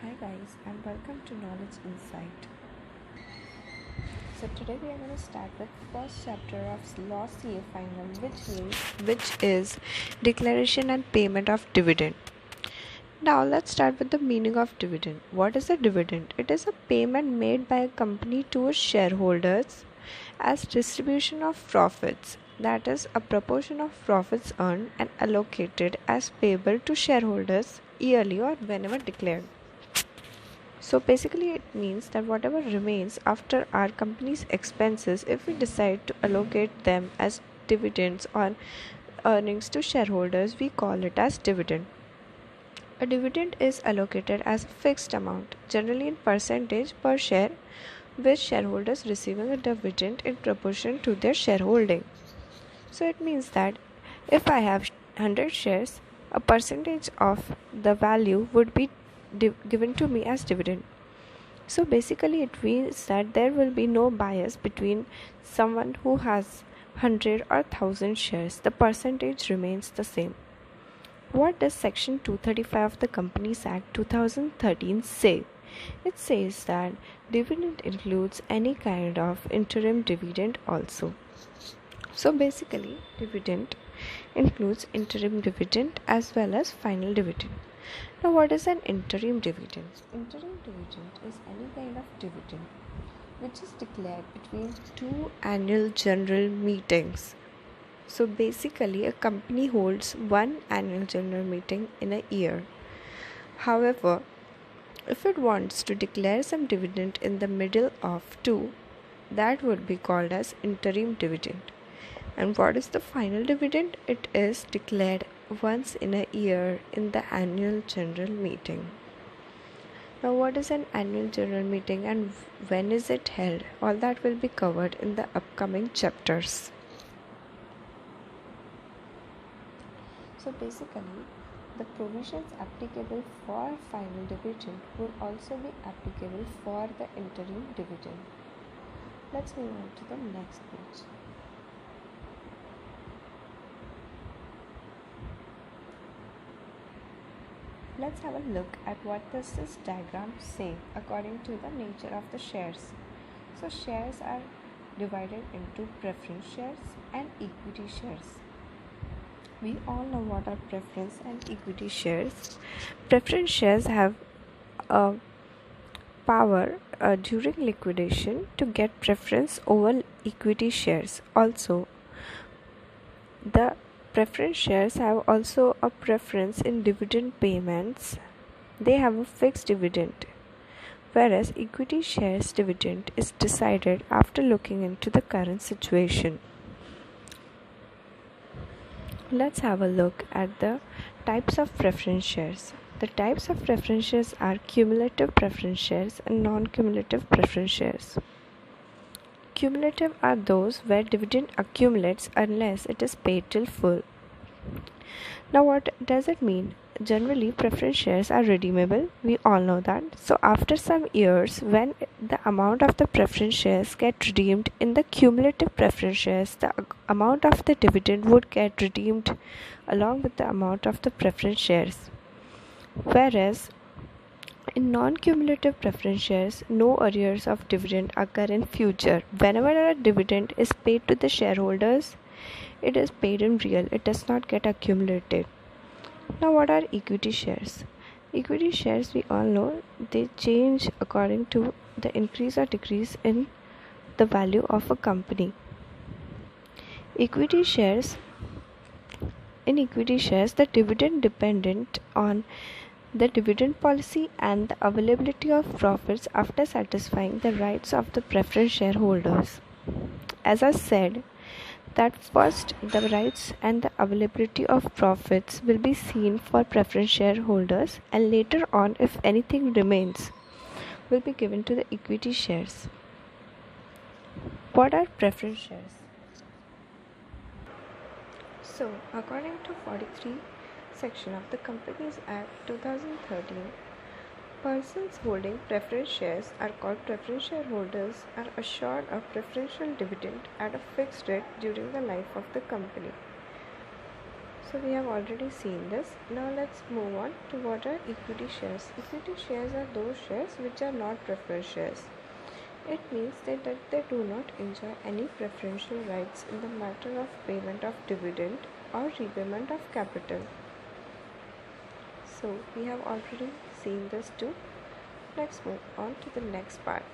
Hi guys and welcome to Knowledge Insight. So today we are going to start with first chapter of Law CA Final which is Declaration and Payment of Dividend. Now let's start with the meaning of dividend. What is a dividend? It is a payment made by a company to its shareholders as distribution of profits, that is a proportion of profits earned and allocated as payable to shareholders yearly or whenever declared. So basically, it means that whatever remains after our company's expenses, if we decide to allocate them as dividends or earnings to shareholders, we call it as dividend. A dividend is allocated as a fixed amount, generally in percentage per share, with shareholders receiving a dividend in proportion to their shareholding. So it means that if I have 100 shares, a percentage of the value would be given to me as dividend. So basically it means that there will be no bias between someone who has 100 or 1000 shares. The percentage remains the same. What does section 235 of the Companies Act 2013 say? It says that dividend includes any kind of interim dividend also. So basically dividend includes interim dividend as well as final dividend. Now, what is an interim dividend? Interim dividend is any kind of dividend which is declared between two annual general meetings. So, basically, a company holds one annual general meeting in a year. However, if it wants to declare some dividend in the middle of two, that would be called as interim dividend. And what is the final dividend? It is declared once in a year in the annual general meeting. Now, what is an annual general meeting and when is it held? All that will be covered in the upcoming chapters. So basically, the provisions applicable for final dividend will also be applicable for the interim dividend. Let's move on to the next page. Let's have a look at what does this diagram say according to the nature of the shares. So shares are divided into preference shares and equity shares. We all know what are preference and equity shares. Preference shares have a power during liquidation to get preference over equity shares. Also, the preference shares have also a preference in dividend payments. They have a fixed dividend, whereas equity shares dividend is decided after looking into the current situation. Let's have a look at the types of preference shares. The types of preference shares are cumulative preference shares and non-cumulative preference shares. Cumulative are those where dividend accumulates unless it is paid till full. Now, what does it mean? Generally, preference shares are redeemable. We all know that. So, after some years, when the amount of the preference shares get redeemed in the cumulative preference shares, the amount of the dividend would get redeemed along with the amount of the preference shares. Whereas, in non-cumulative preference shares, no arrears of dividend occur in future. Whenever a dividend is paid to the shareholders, it is paid in real. It does not get accumulated. Now, what are equity shares? Equity shares, we all know, they change according to the increase or decrease in the value of a company. Equity shares, in equity shares, the dividend dependent on the dividend policy and the availability of profits after satisfying the rights of the preference shareholders. As I said, that first the rights and the availability of profits will be seen for preference shareholders, and later on, if anything remains, will be given to the equity shares. What are preference shares? So, according to 43 section of the Companies Act 2013, persons holding preference shares are called preference shareholders are assured a preferential dividend at a fixed rate during the life of the company. So we have already seen this. Now let's move on to what are equity shares. Equity shares are those shares which are not preferred shares. It means that they do not enjoy any preferential rights in the matter of payment of dividend or repayment of capital. So we have already seen this too. Let's move on to the next part.